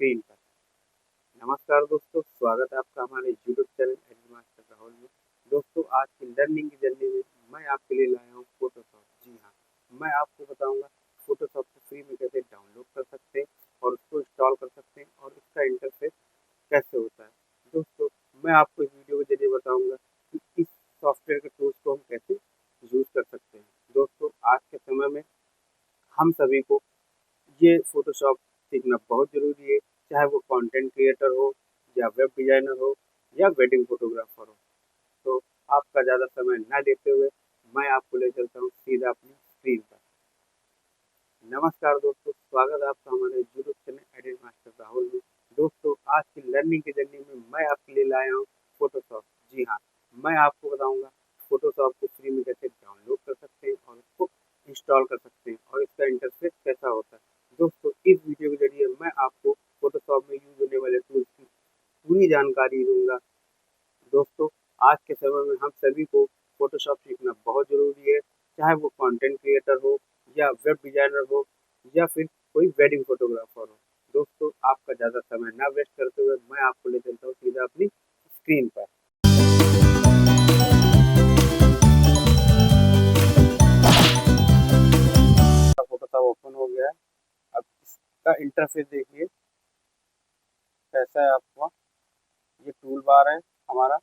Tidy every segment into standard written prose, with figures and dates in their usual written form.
Screen पर। नमस्कार दोस्तों, स्वागत है आपका हमारे YouTube channel admin master Rahul में। दोस्तों, आज की लर्निंग की जर्नी में मैं आपके लिए लाया हूँ फोटोशॉप। जी हाँ, मैं आपको बताऊंगा फोटोशॉप को फ्री में कैसे डाउनलोड कर सकते हैं और उसको इंस्टॉल कर सकते हैं और उसका इंटरफेस कैसे होता है। दोस्तों, मैं आपको इस वीडियो के जरिए बताऊंगा कि इस सॉफ्टवेयर के टूल्स को हम कैसे यूज कर सकते हैं। दोस्तों, आज के समय में हम सभी को ये फ़ोटोशॉप सीखना बहुत ज़रूरी है, चाहे वो कंटेंट क्रिएटर हो या वेब डिज़ाइनर हो या वेडिंग फ़ोटोग्राफ़र हो। तो आपका ज़्यादा समय ना लेते हुए मैं आपको ले चलता हूँ सीधा अपनी स्क्रीन पर। नमस्कार दोस्तों, स्वागत है आपका हमारे YouTube channel edit master Rahul में। दोस्तों, आज की लर्निंग की जर्नी में मैं आपके लिए लाया हूँ फ़ोटोशॉप। जी हाँ, मैं आपको बताऊँगा फ़ोटोशॉप को फ्री में कैसे डाउनलोड कर सकते हैं और उसको इंस्टॉल कर सकते हैं और इसका इंटरफेस कैसा होता है। दोस्तों, इस वीडियो के जरिए मैं आपको फ़ोटोशॉप में यूज़ होने वाले टूल्स की पूरी जानकारी दूँगा। दोस्तों, आज के समय में हम सभी को फ़ोटोशॉप सीखना बहुत ज़रूरी है, चाहे वो कंटेंट क्रिएटर हो या वेब डिज़ाइनर हो या फिर कोई वेडिंग फ़ोटोग्राफ़र हो। दोस्तों, आपका ज़्यादा समय ना वेस्ट करते हुए मैं आपको ले चलता हूँ सीधा अपनी स्क्रीन पर। फ़ोटोशॉप ओपन हो गया है। अब इसका इंटरफेस देखिए कैसा है आपका। ये टूल बार है हमारा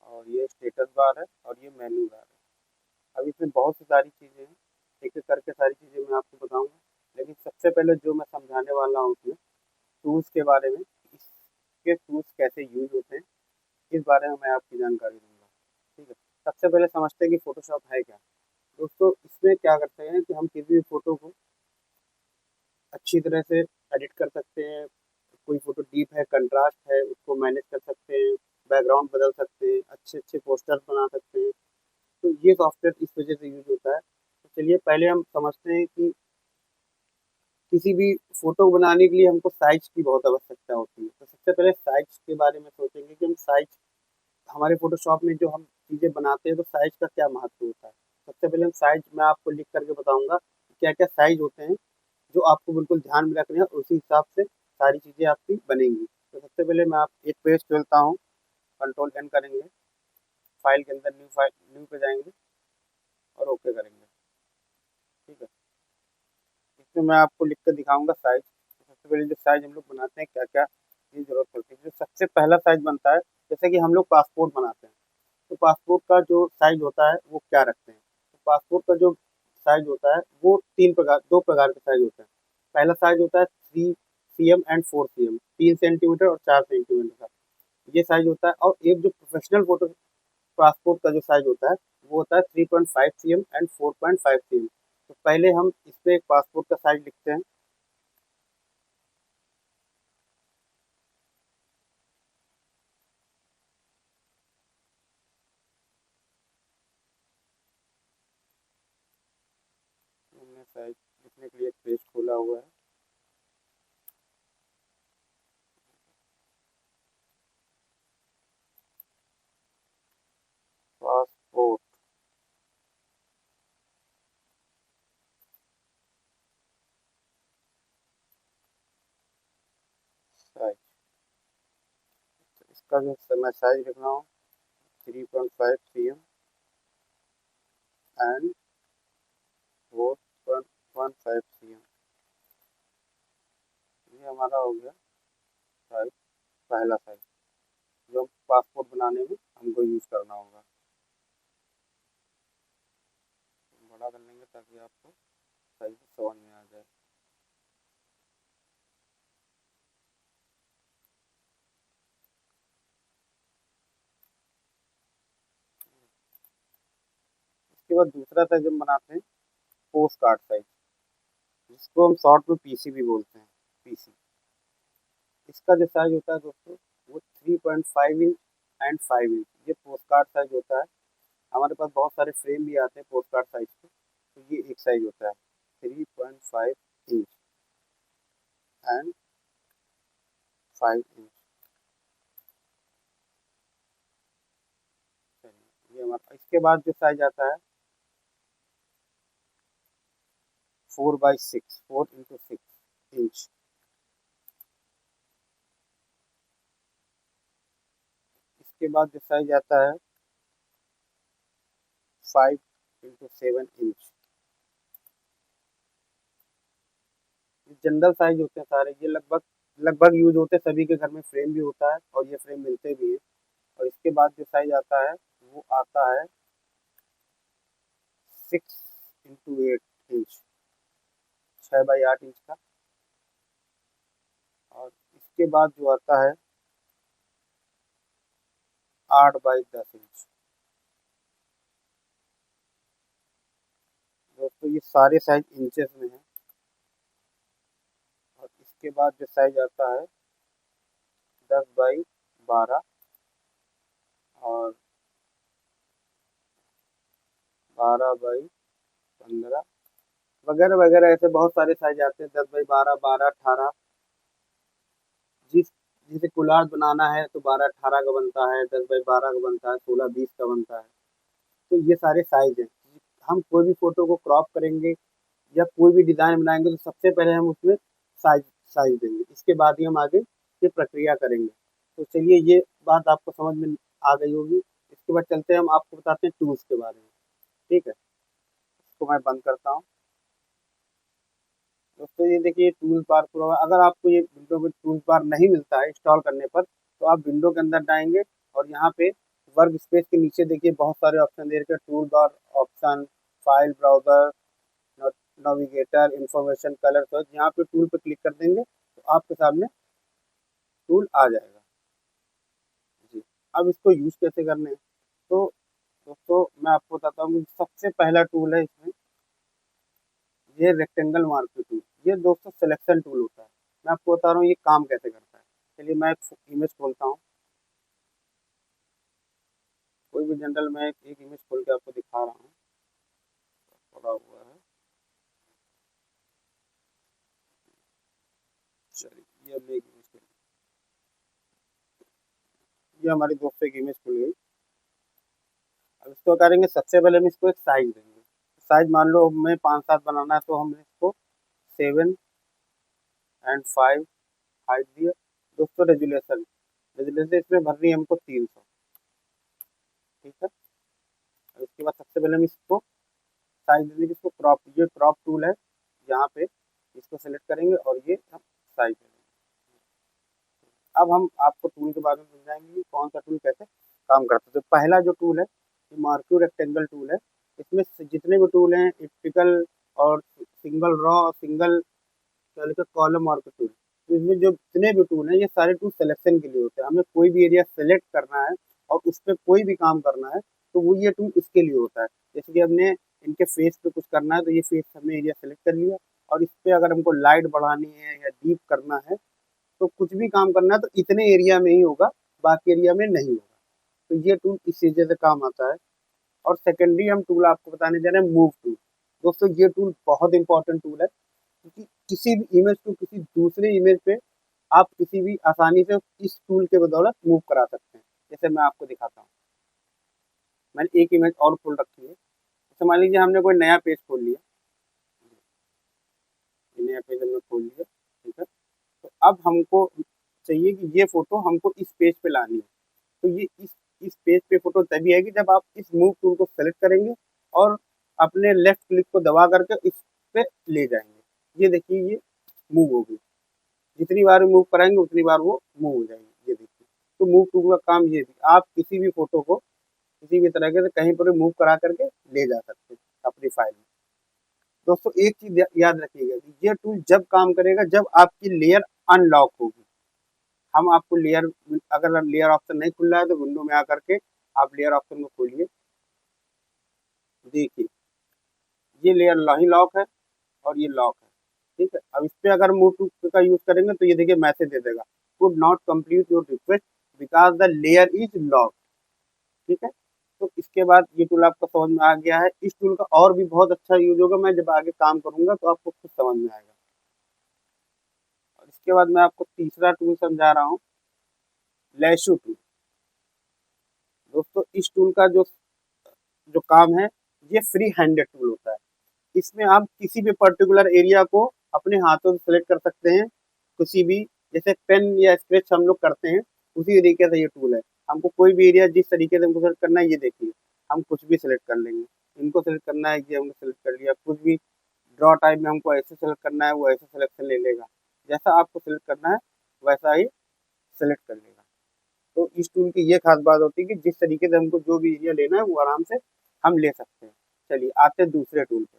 और ये स्टेटस बार है और ये मेन्यू बार है। अब इसमें बहुत सी सारी चीज़ें हैं, एक-एक करके सारी चीज़ें मैं आपको बताऊँगा। लेकिन सबसे पहले जो मैं समझाने वाला हूँ उसमें टूल्स के बारे में, इसके टूल्स कैसे यूज़ होते हैं, इस बारे में मैं आपकी जानकारी दूँगा। ठीक है? सबसे पहले समझते हैं कि फ़ोटोशॉप है क्या? दोस्तों, इसमें क्या करते हैं कि हम किसी भी फ़ोटो को अच्छी तरह से एडिट कर सकते हैं। कोई फ़ोटो डीप है, कंट्रास्ट है, उसको मैनेज कर सकते हैं, बैकग्राउंड बदल सकते हैं, अच्छे-अच्छे पोस्टर्स बना सकते हैं। तो ये सॉफ्टवेयर इस वजह से यूज़ होता है। तो चलिए पहले हम समझते हैं कि किसी भी फ़ोटो बनाने के लिए हमको साइज़ की बहुत आवश्यकता होती है। तो सबसे पहले साइज़ के बारे में सोचेंगे कि हम साइज़ हमारे फ़ोटोशॉप में जो हम चीज़ें बनाते हैं तो साइज़ का क्या महत्व होता है। सबसे पहले हम साइज़ मैं आपको लिख कर के बताऊँगा कि क्या-क्या साइज़ होते हैं, जो आपको बिल्कुल ध्यान में रखने हैं और उसी हिसाब से सारी चीज़ें आपकी बनेंगी। तो सबसे पहले मैं आप एक पेज खोलता हूँ, कंट्रोल एन करेंगे, फ़ाइल के अंदर न्यू पे जाएँगे और ओके करेंगे। ठीक है? इसमें मैं आपको लिख कर दिखाऊँगा साइज़। सबसे पहले जो साइज़ हम लोग बनाते हैं, क्या-क्या चीज़ ज़रूरत पड़ती है। जो सबसे पहला साइज़ बनता है, जैसे कि हम लोग पासपोर्ट बनाते हैं, तो पासपोर्ट का जो साइज़ होता है, वो क्या रखते हैं? तो पासपोर्ट का जो साइज़ होता है, वो 2 प्रकार के साइज़ होते हैं। पहला साइज़ होता है 3 सीएम एंड 4 सीएम, 3 सेंटीमीटर और 4 सेंटीमीटर का, ये साइज़ होता है। और एक जो प्रोफेशनल फ़ोटो पासपोर्ट का जो साइज़ होता है, वो होता है 3.5 सीएम एंड 4.5 सीएम। तो पहले हम इसपे एक पासपोर्ट का साइज़ लिखते हैं। हमने साइज़ लिखने के लिए एक पेज खोला हुआ है। पासपोर्ट साइज़, इसका जो मैं साइज़ लिख रहा हूँ 3.5 सीएम एंड 4.15 सीएम। ये हमारा हो गया साइज़, पहला साइज़, जो पासपोर्ट बनाने में हमको यूज़ करना होगा। बड़ा कर लेंगे ताकि आपको सही से समझ में आ जाए। इसके बाद दूसरा साइज़ हम बनाते हैं पोस्ट कार्ड साइज़, जिसको हम शॉर्ट में पीसी भी बोलते हैं, पीसी। इसका जो साइज़ होता है दोस्तों, वो 3.5 इंच एंड 5 इंच, ये पोस्ट कार्ड साइज़ होता है। हमारे पास बहुत सारे फ्रेम भी आते हैं पोस्ट कार्ड साइज़ के, तो ये एक साइज़ होता है 3.5 इंच एंड 5 इंच। चलिए, ये हमारा इसके बाद जो साइज़ आता है 4 बाई 6, 4 इंटू 6 इंच। इसके बाद जो साइज आता है 5x7 इंच, जनरल साइज होते हैं सारे, ये लगभग लगभग यूज होते हैं, सभी के घर में फ्रेम भी होता है और ये फ्रेम मिलते भी हैं। और इसके बाद जो साइज आता है वो आता है 6x8 इंच, 6x8 इंच का। और इसके बाद जो आता है 8x10 इंच। दोस्तों ये सारे साइज इंचेस में है। और इसके बाद जो साइज आता है 10x12 और 12x15 वगैरह वगैरह, ऐसे बहुत सारे साइज आते हैं। 10x12, 12, 18, जिस जिसे कोलाज बनाना है तो 12-18 का बनता है, 10x12 का बनता है, 16-20 का बनता है। तो ये सारे साइज हैं। हम कोई भी फोटो को क्रॉप करेंगे या कोई भी डिजाइन बनाएंगे तो सबसे पहले हम उसमें साइज साइज देंगे, इसके बाद ही हम आगे ये प्रक्रिया करेंगे। तो चलिए ये बात आपको समझ में आ गई होगी। इसके बाद चलते हैं, हम आपको बताते हैं टूल्स के बारे में। ठीक है, इसको मैं बंद करता हूँ। दोस्तों ये देखिए टूल बार पूरा, अगर आपको ये विंडो में टूल बार नहीं मिलता है इंस्टॉल करने पर तो आप विंडो के अंदर जाएंगे और यहाँ पे वर्क स्पेस के नीचे देखिए बहुत सारे ऑप्शन दे रखे हैं, tool bar option, file browser, navigator, information, colour search. यहाँ पे टूल पे क्लिक कर देंगे तो आपके सामने टूल आ जाएगा जी। अब इसको यूज कैसे करने हैं, तो दोस्तों मैं आपको बताता हूँ। सबसे पहला टूल है इसमें ये रेक्टेंगल मार्कर टूल। ये दोस्तों सिलेक्शन टूल होता है। मैं आपको बता रहा हूँ ये काम कैसे करता है। चलिए मैं एक इमेज खोलता हूँ, कोई भी जनरल मैं एक इमेज खोल के आपको दिखा रहा हूँ, पड़ा हुआ है। चलिए ये हमने एक इमेज खोली, ये हमारी दोस्तों की इमेज खुल गई। अब इसको करेंगे, सबसे पहले हम इसको एक साइज देंगे। साइज मान लो हमें 5-7 बनाना है तो हमने इसको 7 और 5 हाइट दिया। दोस्तों रेजुलेशन रेजुलेशन इसमें भरनी है हमको 300। ठीक है, और इसके बाद सबसे पहले हम इसको साइज देंगे, इसको क्रॉप, ये क्रॉप टूल है, यहाँ पे इसको सेलेक्ट करेंगे और ये हम साइज देंगे। अब हम आपको टूल के बारे में समझाएंगे कि कौन सा टूल कैसे काम करता है। तो पहला जो टूल है ये मार्क्यू रेक्टेंगल टूल है। इसमें जितने भी टूल हैं इलेक्ट्रिकल और सिंगल रॉ और सिंगल क्या लिखा कॉलम मार्कर टूल, तो इसमें जो जितने भी टूल हैं ये सारे टूल सिलेक्शन के लिए होते हैं। हमें कोई भी एरिया सेलेक्ट करना है और उस पर कोई भी काम करना है तो वो ये टूल उसके लिए होता है। जैसे कि हमने इनके फेस पे कुछ करना है तो ये फेस हमने एरिया सेलेक्ट कर लिया, और इस पे अगर हमको लाइट बढ़ानी है या डीप करना है तो कुछ भी काम करना है तो इतने एरिया में ही होगा, बाकी एरिया में नहीं होगा। तो ये टूल इस चीज़ से काम आता है। और सेकेंडरी हम टूल आपको बताने जा रहे हैं मूव टूल। दोस्तों ये टूल बहुत इंपॉर्टेंट टूल है, क्योंकि किसी भी इमेज को किसी दूसरे इमेज पे आप किसी भी आसानी से इस टूल के बदौलत मूव करा सकते हैं। जैसे मैं आपको दिखाता हूँ, मैंने एक इमेज और खोल रखी है। जैसे मान लीजिए हमने कोई नया पेज खोल लिया, नया पेज हमने खोल लिया। ठीक है, तो अब हमको चाहिए कि ये फोटो हमको इस पेज पे लानी है। तो ये इस पेज पे फोटो तभी आएगी जब आप इस मूव टूल को सेलेक्ट करेंगे और अपने लेफ्ट क्लिक को दबा करके इस पे ले जाएंगे। ये देखिए ये मूव होगी, जितनी बार मूव कराएंगे उतनी बार वो मूव हो जाएगी। ये देखिए, तो मूव टूल का काम ये भी, आप किसी भी फोटो को किसी भी तरीके से कहीं पर मूव करा करके ले जा सकते हैं अपनी फाइल में। दोस्तों एक चीज याद रखिएगा कि ये टूल जब काम करेगा जब आपकी लेयर अनलॉक होगी। हम आपको लेयर, अगर लेयर ऑप्शन नहीं खुल रहा है तो विंडो में आकर के आप लेयर ऑप्शन को खोलिए। देखिए ये लेयर ही लॉक है और ये लॉक है। ठीक है, अब इस पे अगर मूव टू का यूज करेंगे तो ये देखिए मैसेज दे देगा, could not complete your request because the layer is lock. ठीक है, तो इसके बाद ये टूल आपको समझ में आ गया है। इस टूल का और भी बहुत अच्छा यूज होगा, मैं जब आगे काम करूंगा तो आपको खुद समझ में आएगा। और इसके बाद मैं आपको तीसरा टूल समझा रहा हूँ, लैशो टूल। दोस्तों इस टूल का जो जो काम है ये फ्री हैंडेड टूल होता है। इसमें आप किसी भी पर्टिकुलर एरिया को अपने हाथों से सेलेक्ट कर सकते हैं, किसी भी, जैसे पेन या स्केच हम लोग करते हैं उसी तरीके से ये टूल है। हमको कोई भी एरिया जिस तरीके से हमको सेलेक्ट करना है, ये देखिए हम कुछ भी सिलेक्ट कर लेंगे। इनको सेलेक्ट करना है, ये हमने सेलेक्ट कर लिया। कुछ भी ड्रॉ टाइप में हमको ऐसे सेलेक्ट करना है, वो ऐसे सिलेक्शन ले लेगा। जैसा आपको सेलेक्ट करना है वैसा ही सेलेक्ट कर लेगा। तो इस टूल की ये खास बात होती है कि जिस तरीके से हमको जो भी एरिया लेना है वो आराम से हम ले सकते हैं। चलिए आते हैं दूसरे टूल पे।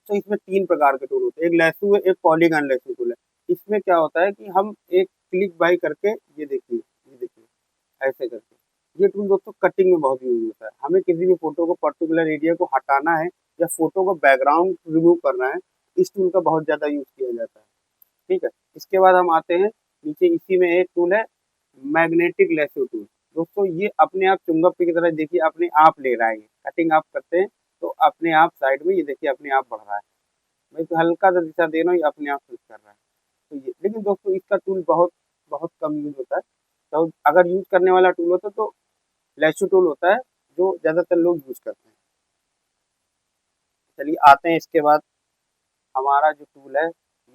तो इसमें 3 प्रकार के टूल होते हैं। एक लैसो है, एक पॉलीगॉन लैसो टूल है। इसमें क्या होता है कि हम एक क्लिक बाय करके ये देखिए ऐसे करके, ये टूल दोस्तों कटिंग में बहुत यूज होता है। हमें किसी भी फोटो को पर्टिकुलर एरिया को हटाना है या फोटो को बैकग्राउंड रिमूव करना है, इस टूल का बहुत ज्यादा यूज किया जाता है। ठीक है। इसके बाद हम आते हैं नीचे, इसी में एक टूल है मैग्नेटिक लेसो टूल। दोस्तों ये अपने आप चुंबक की तरह देखिए अपने आप ले रहा है। कटिंग आप करते हैं तो अपने आप साइड में ये देखिए अपने आप बढ़ रहा है। मैं तो हल्का सा दिशा दे रहा हूँ, ये अपने आप क्लिक कर रहा है। तो ये, लेकिन दोस्तों इसका टूल बहुत बहुत कम यूज होता है। तो अगर यूज करने वाला टूल होता तो लेसो टूल होता है, जो ज्यादातर लोग यूज करते हैं। चलिए आते हैं इसके बाद, हमारा जो टूल है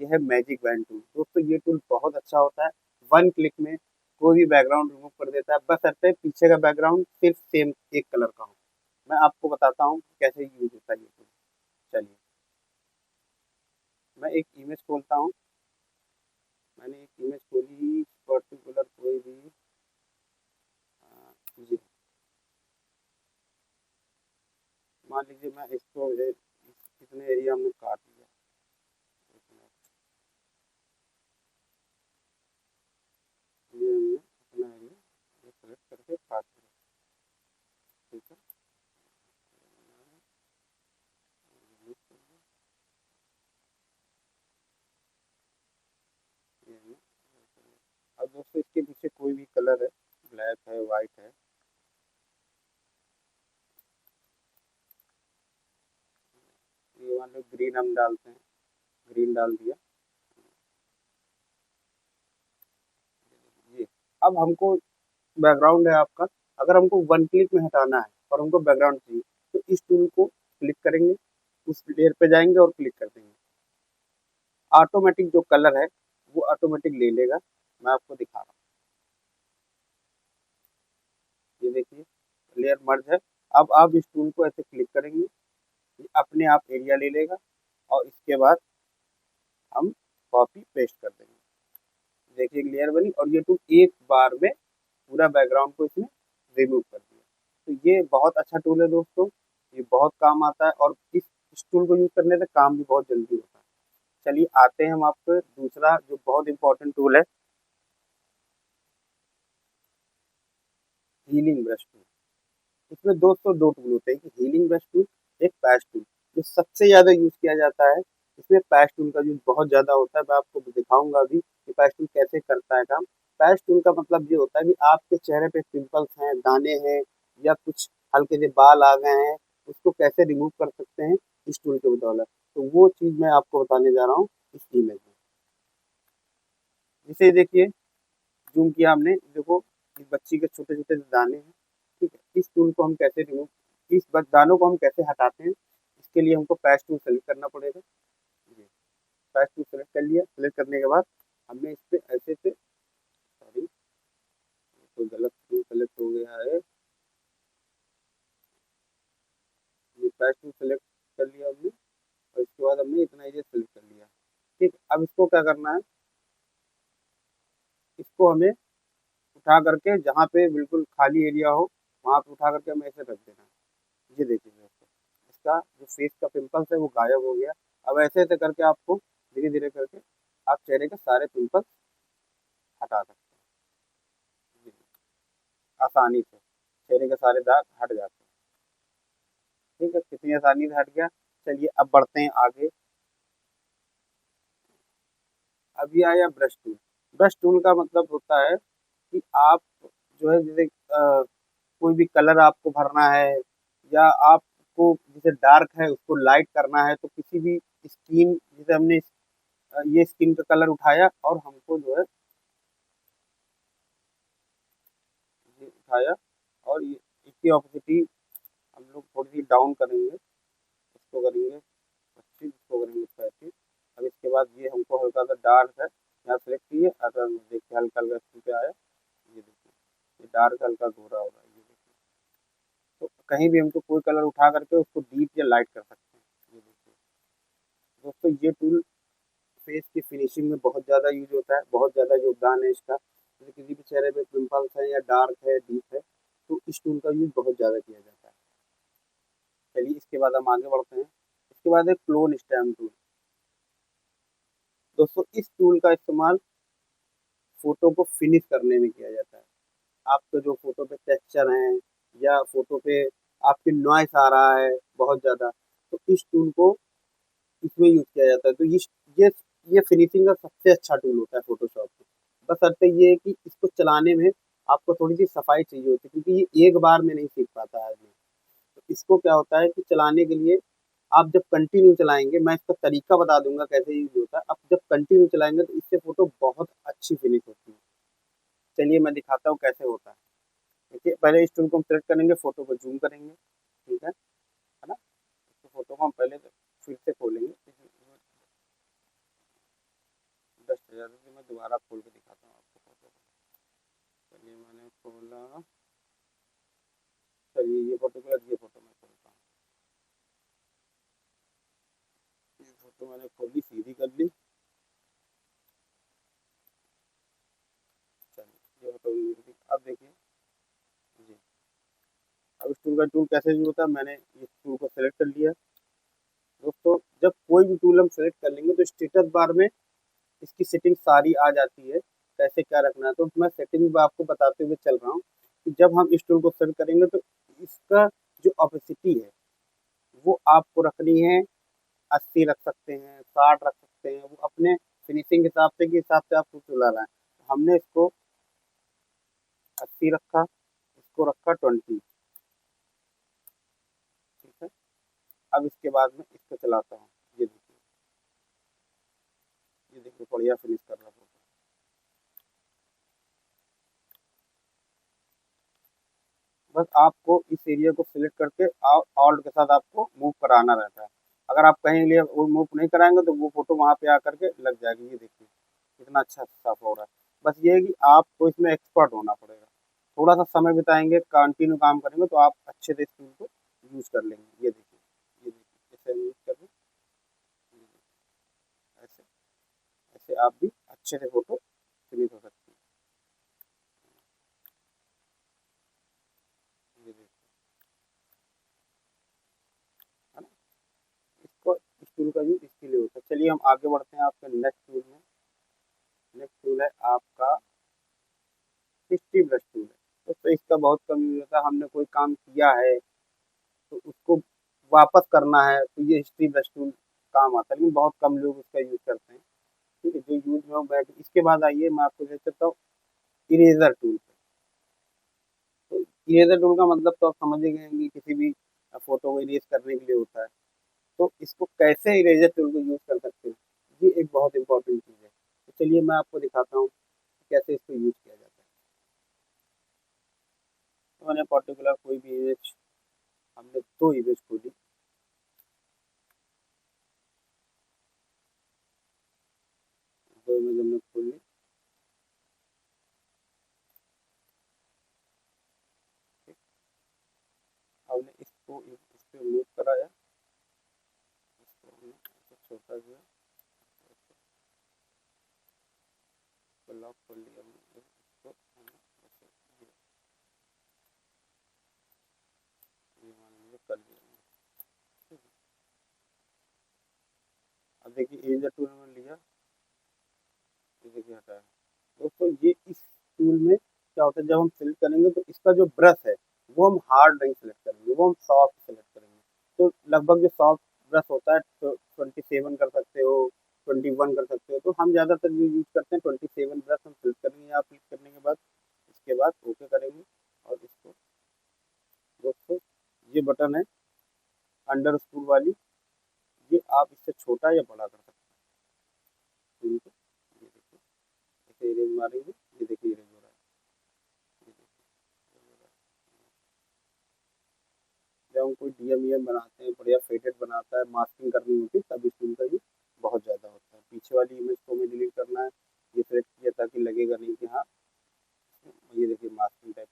ये है मैजिक बैंड टूल। दोस्तों ये टूल बहुत अच्छा होता है। वन क्लिक में कोई भी बैकग्राउंड रिमूव कर देता है, बस ऐसे पीछे का बैकग्राउंड सिर्फ सेम एक कलर का हो। मैं आपको बताता हूँ कैसे यूज होता है ये टूल। चलिए मैं एक इमेज खोलता हूँ। मैंने एक इमेज खोली पर्टिकुलर कोई भी, जी मान लीजिए मैं इसको कितने एरिया में काट दिया। एक मिनट, ये हमने अपना एरिया सेलेक्ट करके काट दिया। ठीक है, ये हमने कर लिया। अब दोस्तों इसके पीछे कोई भी कलर है, ब्लैक है, वाइट है, ये मान लो ग्रीन हम डालते हैं, ग्रीन डाल दिया। ये अब हमको बैकग्राउंड है आपका, अगर हमको वन क्लिक में हटाना है और हमको बैकग्राउंड चाहिए, तो इस टूल को क्लिक करेंगे, उस लेयर पे जाएंगे और क्लिक कर देंगे। ऑटोमेटिक जो कलर है वो ऑटोमेटिक ले लेगा। मैं आपको दिखा रहा हूँ, ये देखिए लेयर मर्ज है। अब आप इस टूल को ऐसे क्लिक करेंगे, ये अपने आप एरिया ले लेगा और इसके बाद हम कॉपी पेस्ट कर देंगे। देखिए एक लेयर बनी और ये टूल एक बार में पूरा बैकग्राउंड को इसने रिमूव कर दिया। तो ये बहुत अच्छा टूल है दोस्तों, ये बहुत काम आता है और इस टूल को यूज करने से काम भी बहुत जल्दी होता है। चलिए आते हैं हम आपको दूसरा जो बहुत इंपॉर्टेंट टूल है, हीलिंग ब्रश टूल। इसमें दोस्तों दो टूल होते हैं, कि हीलिंग ब्रश टूल, एक पैच टूल। जो सबसे ज्यादा यूज किया जाता है, इसमें पैच टूल का यूज बहुत ज्यादा होता है। मैं आपको दिखाऊंगा अभी कि पैच टूल कैसे करता है काम। पैच टूल का मतलब ये होता है कि आपके चेहरे पे पिंपल्स हैं, दाने हैं, या कुछ हल्के से बाल आ गए हैं, उसको कैसे रिमूव कर सकते हैं इस टूल के बदौलत। तो वो चीज मैं आपको बताने जा रहा हूँ इस इमेज में। जिसे देखिए जूम किया हमने, देखो इस बच्ची के छोटे छोटे दाने हैं। ठीक है, इस टूल को हम कैसे रिमूव, इस दानों को हम कैसे हटाते हैं, इसके लिए हमको पैच टूल सेलेक्ट करना पड़ेगा। जी, पैच टूल सेलेक्ट कर लिया। सेलेक्ट करने के बाद हमने इस पे ऐसे से, सॉरी कोई गलत टूल सेलेक्ट हो गया है। ये पैच टूल सेलेक्ट कर लिया हमने और इसके बाद हमने इतना एरिया सेलेक्ट कर लिया। ठीक, अब इसको क्या करना है, इसको हमें उठा करके जहाँ पे बिल्कुल खाली एरिया हो वहाँ पे उठा करके हमें ऐसे रख देना है। ये देखिए दोस्तों, इसका जो फेस का पिंपल्स है वो गायब हो गया। अब ऐसे ऐसे करके आपको धीरे धीरे करके आप चेहरे के सारे पिंपल्स हटा सकते हैं। जी, आसानी से चेहरे के सारे दाग हट जाते हैं। ठीक है, कितनी आसानी से हट गया। चलिए अब बढ़ते हैं आगे। अभी आया ब्रश टूल। ब्रश टूल का मतलब होता है कि आप जो है जैसे कोई भी कलर आपको भरना है, या आपको जैसे डार्क है उसको लाइट करना है, तो किसी भी स्किन, जैसे हमने ये स्किन का कलर उठाया और हमको जो है ये उठाया और ये इसकी ऑपोसिटी हम लोग थोड़ी सी डाउन करेंगे, इसको करेंगे 25, इसको करेंगे 35। अब इसके बाद ये हमको हल्का सा डार्क है, यहाँ सेलेक्ट किए, अगर देखिए हल्का हल्का इस पे आया, ये देखिए डार्क हल्का गोरा हो रहा है, ये देखिए। तो कहीं भी हमको कोई कलर उठा करके उसको डीप या लाइट कर सकते हैं, ये देखिए। दोस्तों ये टूल फेस की फिनिशिंग में बहुत ज़्यादा यूज होता है, बहुत ज़्यादा योगदान है इसका। जैसे किसी भी चेहरे पे पिंपल्स है या डार्क है, डीप है, तो इस टूल का यूज बहुत ज़्यादा किया जाता है। चलिए इसके बाद हम आगे बढ़ते हैं। इसके बाद है क्लोन स्टैम्प टूल। दोस्तों इस टूल का इस्तेमाल फोटो को फिनिश करने में किया जाता है। आपके जो फोटो पे टेक्सचर हैं या फोटो पे आपकी नॉइस आ रहा है बहुत ज़्यादा, तो इस टूल को इसमें यूज किया जाता है। तो ये ये फिनिशिंग का सबसे अच्छा टूल होता है फोटोशॉप में। बस अर्थ ये है कि इसको चलाने में आपको थोड़ी सी सफाई चाहिए होती है, क्योंकि ये एक बार में नहीं सीख पाता है आदमी। तो इसको क्या होता है कि चलाने के लिए आप जब कंटिन्यू चलाएंगे, मैं इसका तरीका बता दूंगा कैसे यूज होता है। आप जब कंटिन्यू चलाएंगे तो इससे फोटो बहुत अच्छी फिनिश होती है। चलिए मैं दिखाता हूँ कैसे होता है। देखिए पहले इस टूल को हम सेलेक्ट करेंगे, फोटो को जूम करेंगे, ठीक है ना। तो फोटो को हम पहले फिर से खोलेंगे, 10,000 की मैं दोबारा खोल के दिखाता हूँ आपको फोटो को। चलिए मैंने खोला, चलिए ये पर्टिकुलर ये फोटो मैं खोलता हूँ। ये फोटो मैंने खोली, सीधी कर ली। चलिए ये फोटो अब देखिए जी। अब इस टूल का टूल कैसे यूज होता है, मैंने इस टूल को सेलेक्ट कर लिया। दोस्तों जब कोई भी टूल हम सेलेक्ट कर लेंगे तो स्टेटस बार में इसकी सेटिंग सारी आ जाती है, कैसे क्या रखना है। तो मैं सेटिंग भी आपको बताते हुए चल रहा हूँ कि जब हम इस टूल को सेलेक्ट करेंगे तो इसका जो ऑपेसिटी है वो आपको रखनी है 80 रख सकते हैं, 60 रख सकते हैं, वो अपने फिनिशिंग हिसाब से के हिसाब से आपको चला रहा है। तो हमने इसको 80 रखा, इसको रखा 20, ठीक है। अब इसके बाद में इसको चलाता हूँ, ये देखिए, ये देखिए बढ़िया फिनिश कर रहा है। बस आपको इस एरिया को सिलेक्ट करके ऑल्ट के साथ आपको मूव कराना रहता है। अगर आप कहीं लिए वो मूव नहीं कराएंगे तो वो फोटो वहां पे आकर के लग जाएगी। ये देखिए कितना अच्छा साफ हो रहा है। बस ये है कि आपको इसमें एक्सपर्ट होना पड़ेगा, थोड़ा सा समय बिताएंगे, कंटिन्यू काम करेंगे तो आप अच्छे से इस टूल को यूज कर लेंगे। ये देखिए, ये देखिए जैसे यूज कर रहे हैं, ऐसे ऐसे आप भी अच्छे से फोटो क्लिक हो सकती है। ये देखिए, है ना। इसको इस टूल का यूज इसके लिए होता है। चलिए हम आगे बढ़ते हैं आपके नेक्स्ट टूल में। नेक्स्ट टूल है आपका हिस्ट्री ब्रश टूल है। तो इसका बहुत कम यूज होता है। हमने कोई काम किया है तो उसको वापस करना है तो ये हिस्ट्री ब्रश टूल काम आता है, लेकिन बहुत कम लोग उसका यूज करते हैं। ठीक है, जो यूज में बैठ। इसके बाद आइए मैं आपको दे सकता हूँ इरेजर टूल पे। तो इरेजर टूल का मतलब तो आप समझ ही गए कि किसी भी फोटो को इरेज करने के लिए होता है। तो इसको कैसे इरेजर टूल को यूज कर सकते हैं, ये एक बहुत इंपॉर्टेंट चीज़ है। तो चलिए मैं आपको दिखाता हूँ कैसे इसको यूज किया जाता है। तो मैंने पर्टिकुलर कोई भी इमेज, हमने दो इमेज खोली, दो इमेज हमने खोल ली। ठीक, हमने इसको इस पे मूव कराया, इसको हमने ऐसे छोटा किया, इसको लॉक कर लिया हमने, इसको हमने ऐसे ये मान लीजिए कर लिया हमने। ठीक है, अब देखिए इरेजर टूल में लिया, ये देखिए हटाया। दोस्तों ये इस टूल में क्या होता है, जब हम सिलेक्ट करेंगे तो इसका जो ब्रश है वो हम हार्ड नहीं सिलेक्ट करेंगे, वो हम सॉफ्ट सिलेक्ट करेंगे। तो लगभग जो सॉफ्ट ब्रश होता है तो 27 कर सकते हो, 21 कर सकते हो। तो हम ज़्यादातर जो यूज करते हैं 27 ब्रश हम सिलेक्ट करेंगे। आप क्लिक करने के बाद इसके बाद ओके करेंगे और इसको, दोस्तों ये बटन है अंडर स्क्रू वाली, ये आप इससे छोटा या बड़ा कर सकते हैं टूल को। ये देखिए ऐसे इरेज मारेंगे, ये देखिए इरेज हो रहा है, ये देखिए इरेज हो रहा है। जब हम कोई डीएम वीएम बनाते हैं, बढ़िया फेडेड बनाता है, मास्किंग करनी होती है, तब इस टूल का यूज बहुत ज़्यादा होता है। पीछे वाली इमेज को हमें डिलीट करना है, ये सेलेक्ट किया ताकि लगेगा नहीं कि हाँ, ये देखिए मास्किंग टाइप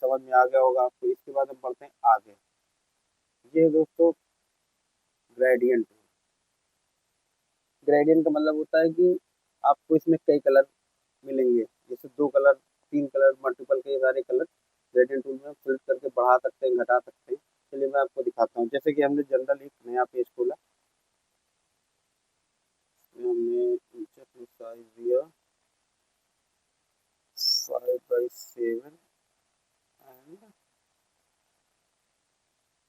समझ में आ गया होगा आपको। इसके बाद हम बढ़ते हैं आगे। ये दोस्तों ग्रेडियंट। ग्रेडियंट का मतलब होता है कि आपको इसमें कई कलर मिलेंगे, जैसे 2 कलर, 3 कलर, मल्टीपल कई सारे कलर ग्रेडियंट टूल में फिल करके बढ़ा सकते हैं, घटा सकते हैं। चलिए मैं आपको दिखाता हूँ। जैसे कि हमने जनरल एक नया पेज खोला, हमने नीचे अपनी साइज दिया 5/7 एंड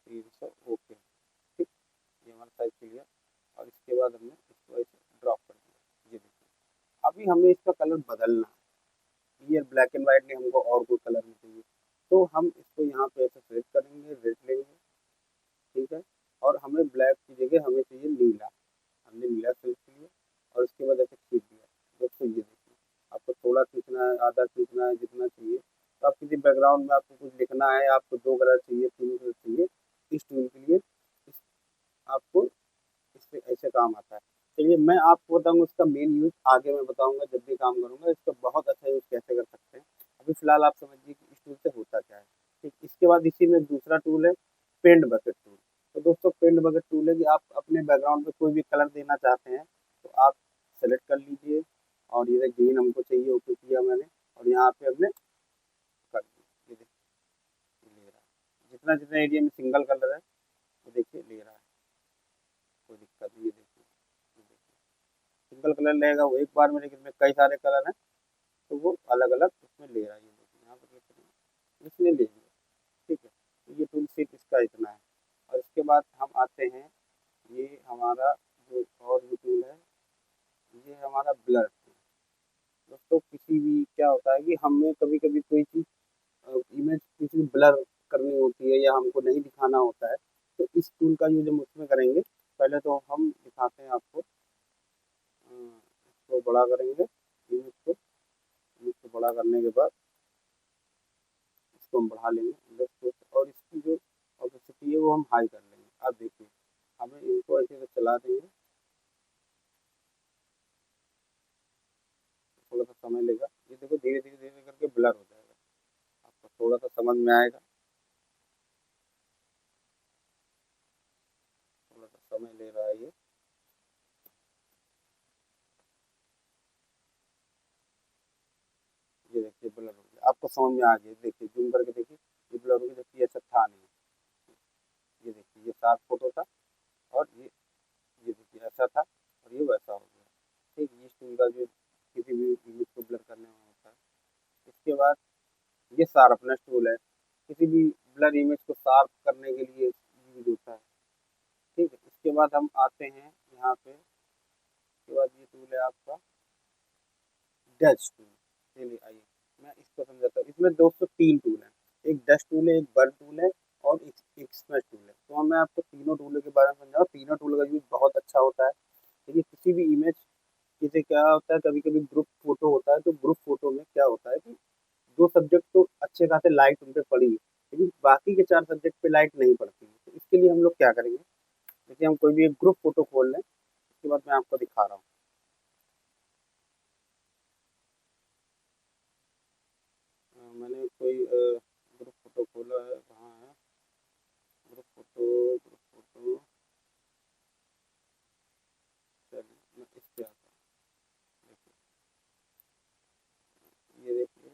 300। ओके, ठीक, ये हमारा साइज क्लियर। और इसके बाद हमने इसको ऐसे ड्रॉप कर दिया। ये देखिए, अभी हमें इसका कलर बदलना है। ये ब्लैक एंड व्हाइट नहीं, हमको और कोई कलर नहीं चाहिए, तो हम इसको यहाँ पे ऐसे सेलेक्ट करेंगे, रेड लेंगे, ठीक है। और हमें ब्लैक की जगह हमें चाहिए नीला, हमने नीला सेलेक्ट किया और उसके बाद ऐसे खींच दिया। दोस्तों ये देखिए, आपको थोड़ा खींचना है, आधा खींचना है, जितना चाहिए। तो आप किसी बैकग्राउंड में आपको कुछ लिखना है, आपको 2 कलर चाहिए, 3 कलर चाहिए, इस टूल के लिए आपको इससे ऐसे काम आता है। चलिए मैं आपको बताऊंगा इसका मेन यूज, आगे मैं बताऊंगा जब भी काम करूंगा इसका बहुत अच्छा यूज कैसे कर सकते हैं। अभी फिलहाल आप समझिए कि इस टूल से होता क्या है। ठीक, इसके बाद इसी में दूसरा टूल है पेंट बकेट टूल। तो दोस्तों पेंट बकेट टूल है कि आप अपने बैकग्राउंड पे कोई भी कलर देना चाहते हैं तो आप सेलेक्ट कर लीजिए। और ये ग्रीन हमको चाहिए, ओके किया मैंने, और यहाँ पे हमने कर दिया। ये देखिए ले रहा है, जितना जितना एरिया में सिंगल कलर है वो देखिए ले रहा है, कोई दिक्कत नहीं। ये देखिए सिंगल कलर लेगा वो एक बार में, लेकिन इसमें कई सारे कलर हैं तो वो अलग अलग उसमें ले रहा है। ये देखिए यहाँ पर देख रहे हैं, इसने ले लिया, ठीक है। तो ये टूल सिर्फ इसका इतना है। और इसके बाद हम आते हैं, ये हमारा जो और भी टूल है, ये हमारा ब्लर टूल। दोस्तों किसी भी क्या होता है कि हमें कभी कभी कोई चीज़ इमेज किसी ब्लर करनी होती है या हमको नहीं दिखाना होता है, तो इस टूल का यूज हम उसमें करेंगे। पहले तो हम दिखाते हैं आपको, इसको बड़ा करेंगे, इमेज को बड़ा करने के बाद इसको हम बढ़ा लेंगे और इसकी जो ऑपेसिटी है वो हम हाई कर लेंगे। अब देखिए हमें इनको ऐसे चला देंगे, थोड़ा सा समय लेगा। ये देखो धीरे धीरे धीरे करके ब्लर हो जाएगा, आपको थोड़ा सा समझ में आएगा, थोड़ा सा समय ले रहा है ये। ये देखिए ब्लर हो गया, आपको समझ में आ गया। देखिए जूम करके देखिए, ये ब्लर हो गया जबकि ऐसा था नहीं। ये देखिए ये साफ फोटो था और ये देखिए ऐसा था और ये वैसा हो गया। ठीक, ये टूल का जो किसी भी इमेज को ब्लर करने में होता है। इसके बाद ये शार्पनेस टूल है, किसी भी ब्लर इमेज को शार्प करने के लिए यूज होता है। ठीक है, इसके बाद हम आते हैं यहाँ पे, इसके बाद ये टूल है आपका डस्ट टूल। चलिए आइए मैं इसको समझाता हूँ। इसमें दोस्तों 3 टूल हैं, एक डस्ट टूल है, एक बर्न टूल है और एक स्मैश टूल है। तो मैं आपको तीनों टूलों के बारे में समझाऊँ। तीनों टूल का यूज बहुत अच्छा होता है। देखिए किसी भी इमेज, जैसे क्या होता है कभी कभी ग्रुप फोटो होता है, तो ग्रुप फोटो में क्या होता है कि 2 सब्जेक्ट तो अच्छे खासे लाइट उन पे पड़ी है, लेकिन बाकी के 4 सब्जेक्ट पे लाइट नहीं पड़ती है। तो इसके लिए हम लोग क्या करेंगे, जैसे हम कोई भी एक ग्रुप फोटो खोल लें, उसके बाद मैं आपको दिखा रहा हूँ। मैंने कोई ग्रुप फोटो खोला है, कहाँ है ग्रुप फोटो, ग्रुप फोटो, चलिए मैं इस पे आता हूँ। देखिए ये देखिए,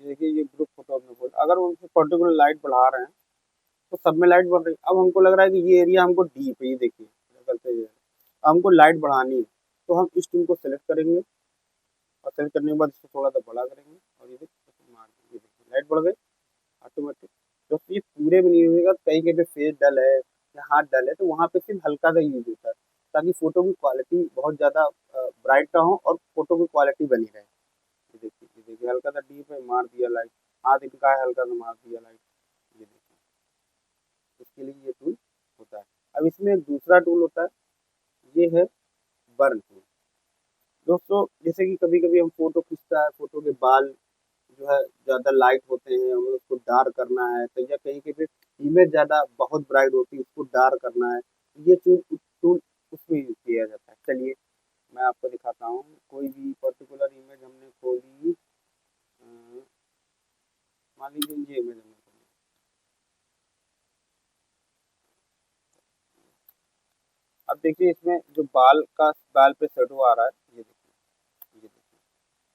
ये देखिए ये ग्रुप फोटो हमने खोला। अगर उनसे पर्टिकुलर लाइट बढ़ा रहे हैं तो सब में लाइट बढ़ रही है। अब हमको लग रहा है कि ये एरिया हमको डीप है, ये देखिए करते हुए हमको लाइट बढ़ानी है, तो हम इस टूल को सेलेक्ट करेंगे और सेलेक्ट करने के बाद इसको थोड़ा सा बड़ा करेंगे और ये देखिए मार देंगे, ये देखिए लाइट बढ़ गई ऑटोमेटिक। तो ये पूरे में नहीं होगा, कहीं कहीं पे फेस डल है या हाथ डल है, तो वहाँ पे सिर्फ हल्का सा यूज होता है, ताकि फोटो की क्वालिटी बहुत ज़्यादा ब्राइट ना हो और फोटो की क्वालिटी बनी रहे। ये देखिए हल्का सा डीप है, मार दिया लाइट, हाथ इनका है हल्का सा मार दिया लाइट। ये देखिए इसके लिए ये टूल होता है। अब इसमें एक दूसरा टूल होता है, ये है बर्न टूल। दोस्तों जैसे कि कभी कभी हम फोटो खींचता है, फोटो के बाल जो है ज़्यादा लाइट होते हैं, हमें उसको डार्क करना है, तो या कहीं के पे इमेज ज़्यादा बहुत ब्राइट होती है, उसको डार्क करना है, ये टूल टूल उसमें यूज किया जाता है। चलिए मैं आपको दिखाता हूँ। कोई भी पर्टिकुलर इमेज हमने खोली, मान लीजिए ये इमेज हमने कर ली। अब देखिए इसमें जो बाल पे शेडो आ रहा है, ये देखिए,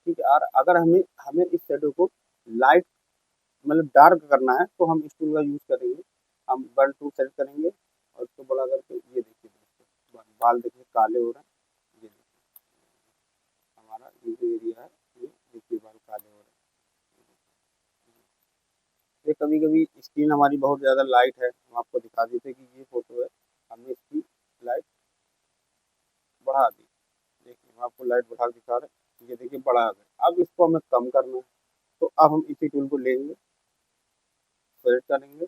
ठीक है। और अगर हमें हमें इस शेडो को लाइट मतलब डार्क करना है तो हम इस टूल का यूज करेंगे। हम बर्न टूल सेलेक्ट करेंगे और इसको बड़ा करके ये देखिए दोस्तों, बाल देखिए काले हो रहे हैं। ये देखिए हमारा ये जो एरिया है, ये देखिए बाल काले हो रहे हैं। ये कभी कभी स्क्रीन हमारी बहुत ज़्यादा लाइट है, हम आपको दिखा देते कि ये फोटो है, हमने इसकी लाइट बढ़ा दी। देखिए हम आपको लाइट बढ़ा के दिखा रहे हैं, ये देखिए बढ़ा गए। अब इसको हमें कम करना है, तो अब हम इसी टूल को लेंगे, सेलेक्ट करेंगे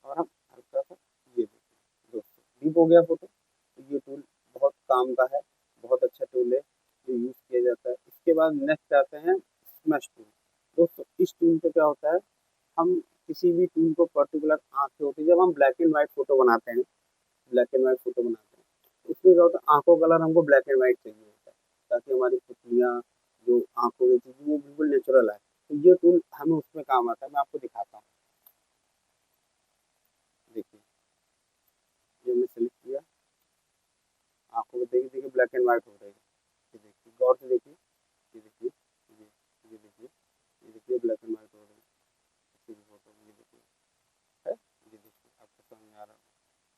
और हम हल्का सा ये देखिए दोस्तों डीप हो गया फोटो। तो ये टूल बहुत काम का है, बहुत अच्छा टूल है जो यूज़ किया जाता है। इसके बाद नेक्स्ट आते हैं स्मैश टूल। दोस्तों इस टूल पे क्या होता है, हम किसी भी टूल को पर्टिकुलर आँखें होती है, जब हम ब्लैक एंड व्हाइट फोटो बनाते हैं, ब्लैक एंड व्हाइट फोटो बनाते हैं, तो उसमें क्या होता है आँखों का कलर हमको ब्लैक एंड व्हाइट चाहिए होता है, ताकि हमारी पुतलियाँ जो आँखों की चीज़ वो बिल्कुल नेचुरल आए। तो ये टूल हमें उसमें काम आता है, मैं आपको दिखाता हूँ। देखिए ये हमने सेलेक्ट किया, आँखों को देखिए देखिए ब्लैक एंड व्हाइट हो रही है। ये देखिए गौर से देखिए, ये देखिए, ये देखिए, ये देखिए ब्लैक एंड व्हाइट हो रही है किसी भी फोटो में। ये देखिए है, ये देखिए आपको समझ में आ रहा है।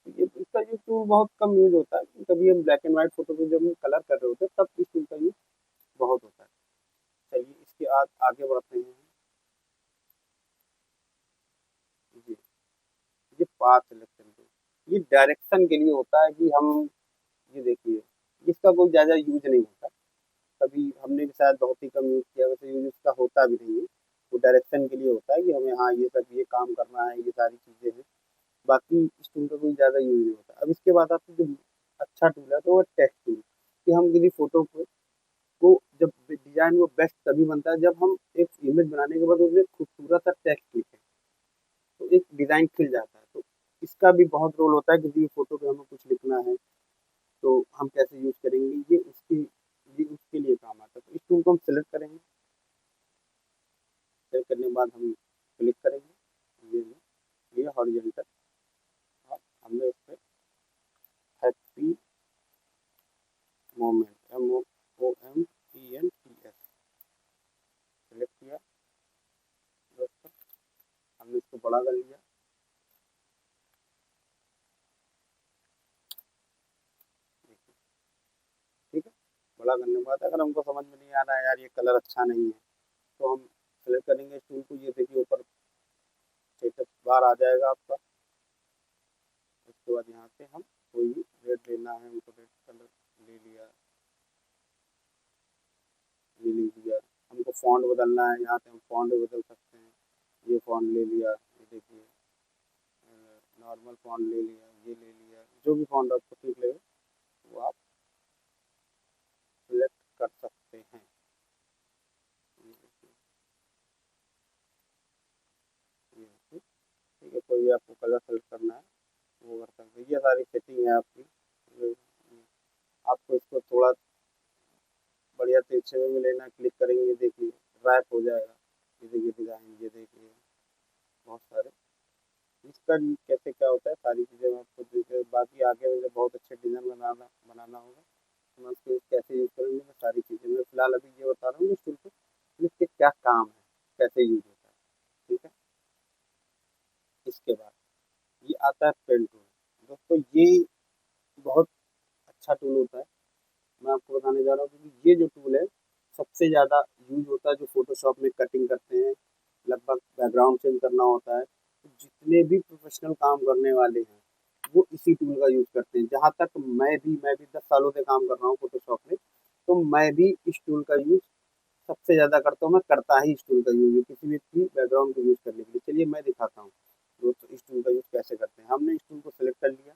तो ये इसका यूज टूल बहुत कम यूज होता है, कभी हम ब्लैक एंड व्हाइट फोटो को जब हम कलर कर रहे होते हैं तब इस टूल का यूज बहुत होता है। चलिए इसके आगे बढ़ते हैं। जी, ये पाथ सिलेक्शन टूल, ये डायरेक्शन के लिए होता है कि हम ये देखिए इसका कोई ज़्यादा यूज नहीं होता, कभी हमने भी शायद बहुत ही कम यूज किया, वैसे यूज इसका होता भी नहीं है। वो डायरेक्शन के लिए होता है कि हमें हाँ ये सब ये काम करना है, ये सारी चीज़ें हैं। बाकी इस टूल का कोई ज़्यादा यूज नहीं होता। अब इसके बाद आपको जो अच्छा टूल है तो वो टेक्स्ट टूल, कि हम किसी फोटो को जब डिजाइन वो बेस्ट तभी बनता है जब हम एक इमेज बनाने के बाद उसमें खूबसूरत सा टेक्स्ट लिखें, तो एक डिजाइन खिल जाता है। तो इसका भी बहुत रोल होता है, किसी भी फोटो पे हमें कुछ लिखना है तो हम कैसे यूज करेंगे, ये उसके लिए काम आता है। तो इस टूल को हम सेलेक्ट करेंगे, सेलेक्ट करने के बाद हम क्लिक करेंगे, ये हॉरिजॉन्टल, और हमने उस पर हैप्पी मोमेंट MOOMENTS सेलेक्ट किया दोस्तों, हमने इसको बड़ा कर लिया। देखिए ठीक है, बड़ा करने के बाद अगर हमको समझ में नहीं आ रहा है यार ये कलर अच्छा नहीं है, तो हम सेलेक्ट करेंगे इस टूल को, ये देखिए ऊपर स्टेटस बार आ जाएगा आपका। उसके बाद यहाँ से हम कोई भी रेड लेना है हमको, रेड कलर ले लिया, ये ले लिया। हमको फॉन्ट बदलना है, यहाँ से हम फॉन्ट भी बदल सकते हैं। ये फॉन्ट ले लिया, ये देखिए नॉर्मल फॉन्ट ले लिया, ये ले लिया, जो भी फॉन्ट आपको ठीक लगे वो आप सिलेक्ट कर सकते हैं। ये देखिए, ये देखिए ठीक है, कोई भी आपको कलर सेलेक्ट करना है वो कर सकते हैं। ये सारी सेटिंग है आपकी। आपको इसको थोड़ा बढ़िया तिरछे में लेना, क्लिक करेंगे देखिए रैप हो जाएगा। ये देखिए डिज़ाइन, ये देखिए बहुत सारे। इसका कैसे क्या होता है सारी चीज़ें मैं आपको बाकी आगे मुझे बहुत अच्छे डिज़ाइन बनाना बनाना होगा, तो मैं उसको कैसे यूज़ करेंगे मैं सारी चीज़ें, मैं फिलहाल अभी ये बता रहा हूँ कि टूल को इसके क्या काम है, कैसे यूज होता है। ठीक है, इसके बाद ये आता है पेन टूल। दोस्तों ये बहुत अच्छा टूल होता है, मैं आपको बताने जा रहा हूँ, क्योंकि ये जो टूल है सबसे ज़्यादा यूज होता है जो फोटोशॉप में कटिंग करते हैं, लगभग बैकग्राउंड चेंज करना होता है, तो जितने भी प्रोफेशनल काम करने वाले हैं वो इसी टूल का यूज करते हैं। जहाँ तक मैं भी 10 सालों से काम कर रहा हूँ फोटोशॉप में, तो मैं भी इस टूल का यूज सबसे ज़्यादा करता हूँ। मैं करता ही इस टूल का यूज किसी भी बैकग्राउंड को यूज करने के लिए। चलिए मैं दिखाता हूँ दोस्तों इस टूल का यूज कैसे करते हैं। हमने इस टूल को सिलेक्ट कर लिया,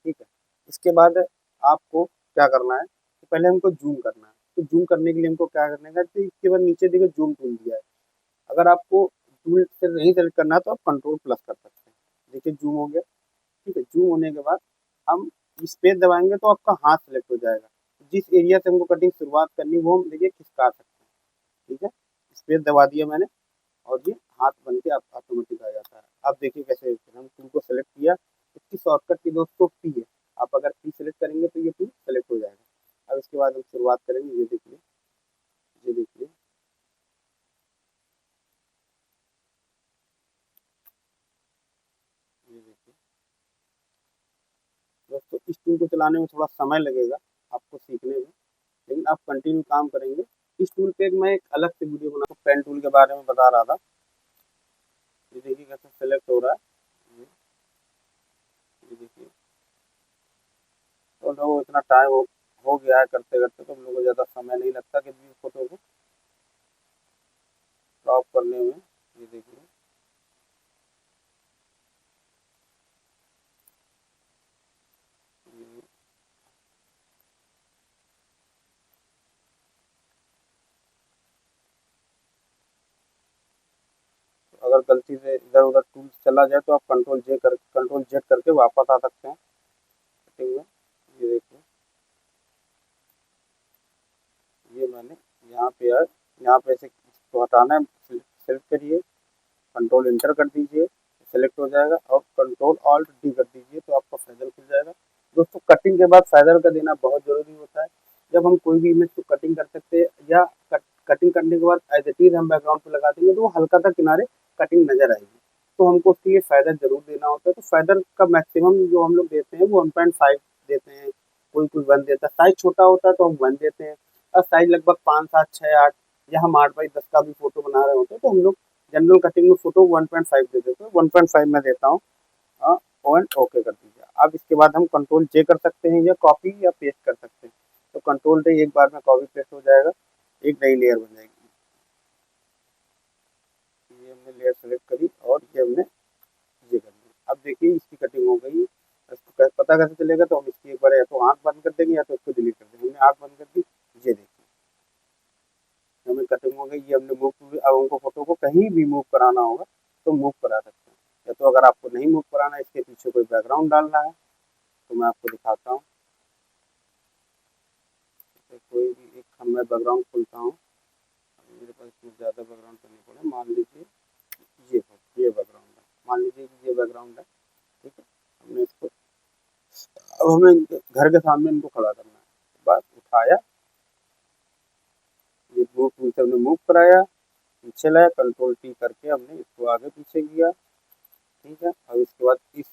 ठीक है। इसके बाद आपको क्या करना है, तो पहले हमको जूम करना है। तो जूम करने के लिए हमको क्या करने का, तो इसके बाद नीचे देखिए जूम टूल दिया है। अगर आपको टूल से नहीं सेलेक्ट करना है तो आप कंट्रोल प्लस कर सकते हैं। देखिए जूम हो गया, ठीक है। जूम होने के बाद हम स्पेस दबाएंगे तो आपका हाथ सेलेक्ट हो जाएगा। जिस एरिया से हमको कटिंग शुरुआत करनी वो हम देखिए खिसका सकते हैं, ठीक है। स्पेस दबा दिया मैंने और ये हाथ बन के ऑटोमेटिक आ जाता है। अब देखिए कैसे, हम टूल को सेलेक्ट किया, इसकी शॉर्टकट की दोस्तों पी है। आप अगर पी सेलेक्ट करेंगे तो ये टूल सेलेक्ट हो जाएगा। अब इसके बाद हम शुरुआत करेंगे, ये देखिए, ये देखिए, ये देखिए दोस्तों, इस टूल को चलाने में थोड़ा समय लगेगा आपको सीखने में, लेकिन आप कंटिन्यू काम करेंगे। इस टूल पे मैं एक अलग से वीडियो बना, पेन टूल के बारे में बता रहा था। ये देखिए कैसे सेलेक्ट हो रहा है, ये देखिए। तो लोगों को इतना टाइम हो गया है करते करते, तो हम लोगों को ज़्यादा समय नहीं लगता कि भी फोटो को क्रॉप करने में। ये देखिए, ये तो अगर गलती से इधर उधर टूल चला जाए तो आप कंट्रोल जेड करके वापस आ सकते हैं सेटिंग में। ये देखिए, ये मैंने यहाँ पे यार, यहाँ पे ऐसे इसको हटाना है, सेलेक्ट करिए, कंट्रोल इंटर कर दीजिए, सेलेक्ट हो जाएगा, और कंट्रोल ऑल्ट डी कर दीजिए तो आपका फेदर खुल जाएगा। दोस्तों कटिंग के बाद फेदर का देना बहुत जरूरी होता है। जब हम कोई भी इमेज को कटिंग कर सकते हैं, या कटिंग करने के बाद एज इट इज हम बैकग्राउंड पे लगा देंगे तो वो हल्का सा किनारे कटिंग नजर आएगी, तो हमको उसके लिए फेदर जरूर देना होता है। तो फेदर का मैक्सिमम जो हम लोग देते हैं वो 1.5 देते हैं, कोई कोई 1 देता है। साइज छोटा होता है तो हम 1 देते हैं, और साइज लगभग 5, 7, 6, 8, या हम 8x10 का भी फोटो बना रहे होते हैं तो हम लोग जनरल कटिंग में फोटो 1.5 दे देते हैं, 1.5 में देता हूँ। और ओके कर दीजिए। अब इसके बाद हम कंट्रोल जे कर सकते हैं, या कॉपी या पेस्ट कर सकते हैं। तो कंट्रोल जे एक बार में कॉपी पेस्ट हो जाएगा, एक नई लेयर बन जाएगी। ये हमने लेयर सेलेक्ट करी और ये हमने ये कर दिया। अब देखिए इसकी कटिंग हो गई। इसको पता कैसे चलेगा, तो हम इसकी एक बार या तो आँख बंद कर देंगे या तो इसको डिलीट कर देंगे। हमने आँख बंद कर दी, ये देखिए हमें कटिंग हो गई। ये हमने मूव, अब हमको फोटो को कहीं भी मूव कराना होगा तो मूव करा सकते हैं। या तो अगर आपको नहीं मूव कराना, इसके पीछे कोई बैकग्राउंड डालना है तो मैं आपको दिखाता हूँ। कोई भी एक मैं बैकग्राउंड खोलता हूँ, मेरे पास इसमें ज़्यादा बैकग्राउंड करनी पड़े, मान लीजिए ये बैकग्राउंड है, मान लीजिए कि ये बैकग्राउंड है, ठीक है। हमने इसको, अब हमें घर के सामने इनको खड़ा करना है, बस उठाया, ये मूव टूल से हमने मूव कराया, पीछे लाया, कंट्रोल टी करके हमने इसको आगे पीछे किया, ठीक है। अब इसके बाद इस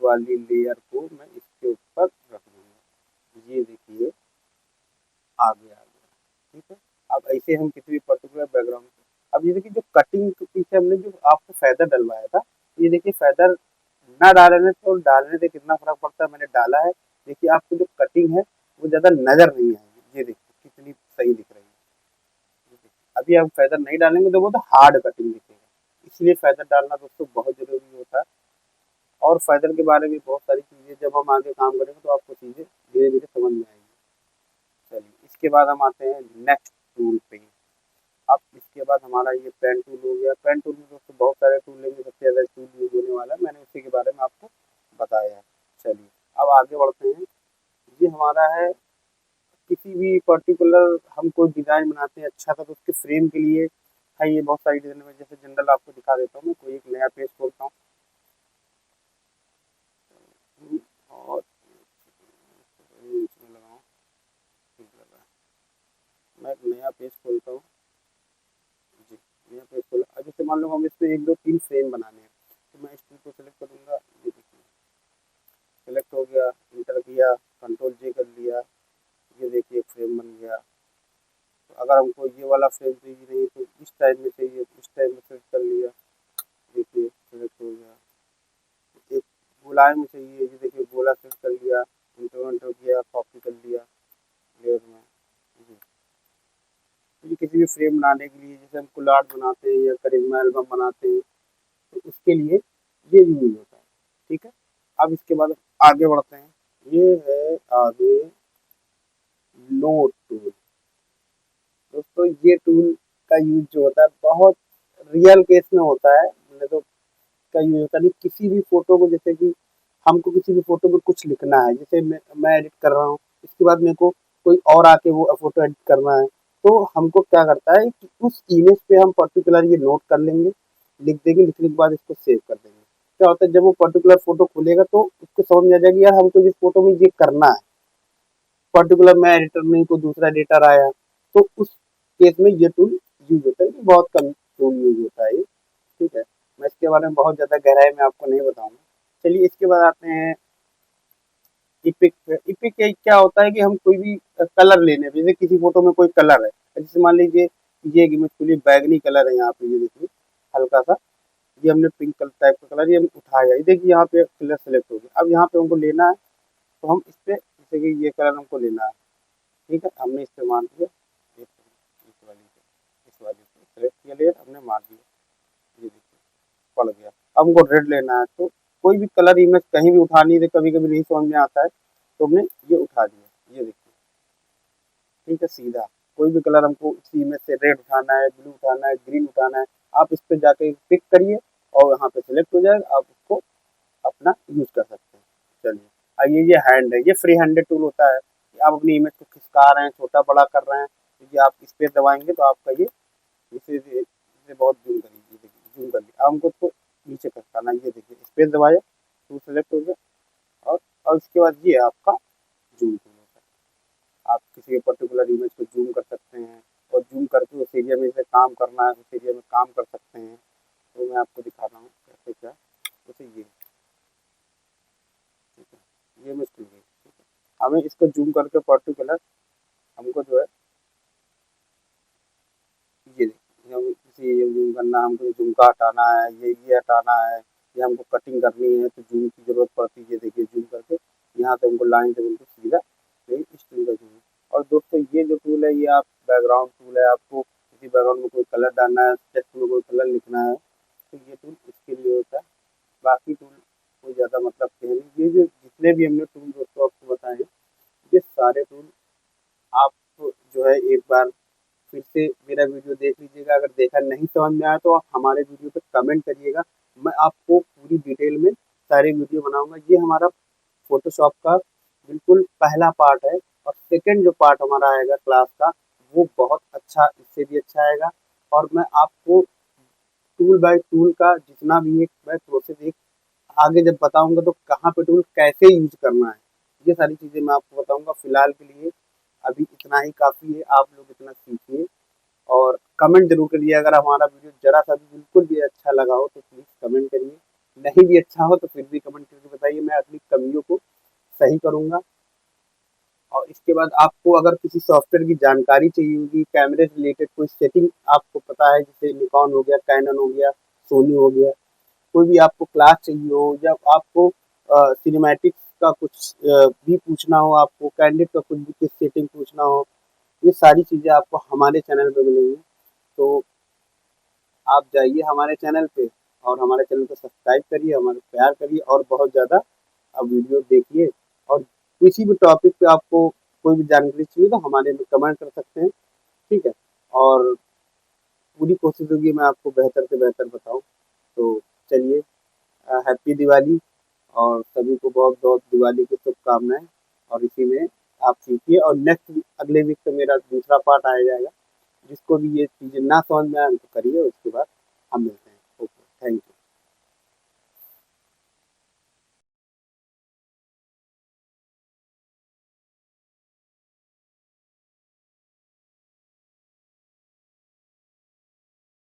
वाली लेयर को मैं इसके ऊपर रख दूंगा, ये देखिए आगे आ गया, ठीक है। अब ऐसे हम किसी भी पर्टिकुलर बैकग्राउंड, अब ये देखिए जो कटिंग के पीछे हमने जो आपको फेदर डलवाया था, ये देखिए फेदर ना डालने से और डालने से कितना फर्क पड़ता है, मैंने डाला है। देखिए आपको जो कटिंग है वो ज्यादा नजर नहीं आएगी, ये देखिए कितनी सही दिख रही है। अभी आप फेदर नहीं डालेंगे तो वो तो हार्ड कटिंग दिखेगा, इसलिए फेदर डालना दोस्तों बहुत जरूरी होता है। और फेदर के बारे में बहुत सारी चीजें जब हम आगे काम करेंगे तो आपको चीजें धीरे धीरे समझ में आएंगी। चलिए इसके बाद हम आते हैं नेक्स्ट टूल पे। अब इसके बाद हमारा ये पेन टूल हो गया। पेन टूल में दोस्तों बहुत सारे टूल लेंगे, सबसे ज़्यादा टूल यूज होने वाला है, मैंने उसी के बारे में आपको बताया है। चलिए अब आगे बढ़ते हैं। ये हमारा है, किसी भी पर्टिकुलर हम कोई डिज़ाइन बनाते हैं अच्छा सा, तो उसके फ्रेम के लिए है ये बहुत सारी डिज़ाइन में। जैसे जनरल आपको दिखा देता हूँ, मैं कोई एक नया पेज खोलता हूँ, और इसमें लगाऊँ, ठीक लग रहा है। मैं एक नया पेज खोलता हूँ जी, नया पेज खोला। अब जैसे मान लो हम इसमें 1, 2, 3 फ्रेम बनाने हैं, तो मैं इस टूल को सेलेक्ट करूँगा, ये देखिए सेलेक्ट हो गया, इंटर किया, कंट्रोल जे कर लिया, ये देखिए एक फ्रेम बन गया। तो अगर हमको ये वाला फ्रेम चाहिए नहीं तो इस टाइप में चाहिए, तो इस टाइप में सेलेक्ट कर लिया, देखिए सेलेक्ट हो गया। एक गोलाई में चाहिए, ये देखिए गोला सेलेक्ट कर लिया, इंटर किया, कॉपी कर लिया लेयर में जी। तो ये किसी भी फ्रेम बनाने के लिए, जैसे हम कुलार्ट बनाते हैं या करिश्मा एल्बम बनाते हैं, तो उसके लिए ये यूज होता है, ठीक है। अब इसके बाद आगे बढ़ते हैं। ये है आगे नोट टूल। दोस्तों ये टूल का यूज जो होता है बहुत रियल केस में होता है, मैंने तो का यूज होता है नहीं। किसी भी फोटो को, जैसे कि हमको किसी भी फोटो में कुछ लिखना है, जैसे मैं एडिट कर रहा हूँ, इसके बाद मेरे को कोई और आके वो फोटो एडिट करना है, तो हमको क्या करता है कि उस इमेज पे हम पर्टिकुलर ये नोट कर लेंगे, लिख देंगे, लिखने के बाद इसको सेव कर देंगे। क्या होता है, जब वो पर्टिकुलर फोटो खुलेगा तो उसको समझ में आ जाएगी यार हमको इस फोटो में ये करना है, पर्टिकुलर मैं एडिटर नहीं कोई दूसरा एडिटर आया, तो उस केस में ये टूल यूज होता है। ये बहुत कम टूल यूज होता है ये, ठीक है। मैं इसके बारे में बहुत ज्यादा गहराई में आपको नहीं बताऊंगा। चलिए इसके बाद आते हैं इपिक पे। इपिक क्या होता है कि हम कोई भी कलर लेने, जैसे किसी फोटो में कोई कलर है, जैसे मान लीजिए ये एक इमेज के लिए बैगनी कलर है, यहाँ पे ये देखिए हल्का सा, ये हमने पिंक कलर टाइप का कलर ये हम उठाया, ये देखिए यहाँ पे कलर सेलेक्ट हो गया। अब यहाँ पे हमको लेना है, तो हम इस पे जैसे कि ये कलर हमको लेना है, ठीक है, हमने इस्तेमाल किया, इस वाली पे सेलेक्ट किया लेयर, हमने मार दिया, ये देखिए पड़ गया। अब हमको रेड लेना है, तो कोई भी कलर इमेज कहीं भी उठानी है, कभी कभी नहीं समझ में आता है, तो हमने ये उठा दिया, ये देखिए, ठीक है, सीधा कोई भी कलर हमको इसी इमेज से रेड उठाना है, ब्लू उठाना है, ग्रीन उठाना है, आप इस पे जाके पिक करिए और यहाँ पे सिलेक्ट हो जाएगा, आप उसको अपना यूज कर सकते हैं। चलिए अब ये हैंड है, ये फ्री हैंडेड टूल होता है कि आप अपनी इमेज को खिसका रहे हैं, छोटा बड़ा कर रहे हैं, क्योंकि आप इस पे दबाएंगे तो आपका ये इसे बहुत जूम करिए, ये देखिए जूम कर लिया। अब हमको तो नीचे खिसकाना है, ये देखिए स्पेस दबाया, टूल सेलेक्ट हो गया, और इसके बाद ये आपका जूम टूल होता है। आप किसी पर्टिकुलर इमेज को जूम कर सकते हैं और जूम करके उस एरिया में से काम करना है, उस एरिया में काम कर सकते हैं। तो मैं आपको दिखा रहा हूँ कैसे क्या, जैसे ये, ठीक है, ये इमेज खुल गई, ठीक है। हमें इसको जूम करके पर्टिकुलर हमको जो है ये देखिए, हम किसी ये जूम करना है, हमको झुमका हटाना है, ये हटाना है, या हमको कटिंग करनी है तो जूम की जरूरत पड़ती है, ये देखिए जूम करके यहाँ से हमको लाइन से बिल्कुल सीधा यही इस टूल का जूम। और दोस्तों ये जो टूल है ये आप बैकग्राउंड टूल है, आपको किसी बैकग्राउंड में कोई कलर डालना है, टेक्स्ट में कोई कलर लिखना है, तो ये टूल इसके लिए होता है। बाकी टूल कोई ज़्यादा मतलब के नहीं। ये जो जितने भी हमने टूल दोस्तों आपको बताए हैं, ये सारे टूल आप जो है एक बार फिर से मेरा वीडियो देख लीजिएगा। अगर देखा नहीं समझ में आया तो आप हमारे वीडियो पे कमेंट करिएगा, मैं आपको पूरी डिटेल में सारी वीडियो बनाऊंगा। ये हमारा फोटोशॉप का बिल्कुल पहला पार्ट है, और सेकंड जो पार्ट हमारा आएगा क्लास का वो बहुत अच्छा, इससे भी अच्छा आएगा। और मैं आपको टूल बाय टूल का जितना भी एक मैं प्रोसेस एक आगे जब बताऊंगा तो कहाँ पे टूल कैसे यूज करना है, ये सारी चीज़ें मैं आपको बताऊंगा। फिलहाल के लिए अभी इतना ही काफ़ी है, आप लोग इतना सीखिए और कमेंट जरूर करिए। अगर हमारा वीडियो जरा सा भी बिल्कुल भी अच्छा लगा हो तो प्लीज़ कमेंट करिए, नहीं भी अच्छा हो तो फिर भी कमेंट करके बताइए, मैं अपनी कमियों को सही करूँगा। और इसके बाद आपको अगर किसी सॉफ्टवेयर की जानकारी चाहिए होगी, कैमरे से रिलेटेड कोई सेटिंग आपको पता है, जैसे निकॉन हो गया, कैनन हो गया, सोनी हो गया, कोई भी आपको क्लास चाहिए हो, या आपको सिनेमैटिक्स का कुछ भी पूछना हो, आपको कैंडिड का कुछ भी सेटिंग पूछना हो, ये सारी चीज़ें आपको हमारे चैनल पे मिलेंगी। तो आप जाइए हमारे चैनल पे और हमारे चैनल को सब्सक्राइब करिए, हमारे प्यार करिए और बहुत ज़्यादा आप वीडियो देखिए। और किसी भी टॉपिक पे आपको कोई भी जानकारी चाहिए तो हमारे में कमेंट कर सकते हैं, ठीक है। और पूरी कोशिश होगी मैं आपको बेहतर से बेहतर बताऊँ। तो चलिए, हैप्पी दिवाली और सभी को बहुत बहुत दिवाली की शुभकामनाएं। और इसी में आप सीखिए, और नेक्स्ट अगले वीक तो मेरा दूसरा पार्ट आ जाएगा, जिसको भी ये चीज़ें ना समझ में आए तो करिए, उसके बाद हम मिलते हैं। Okay, thank you.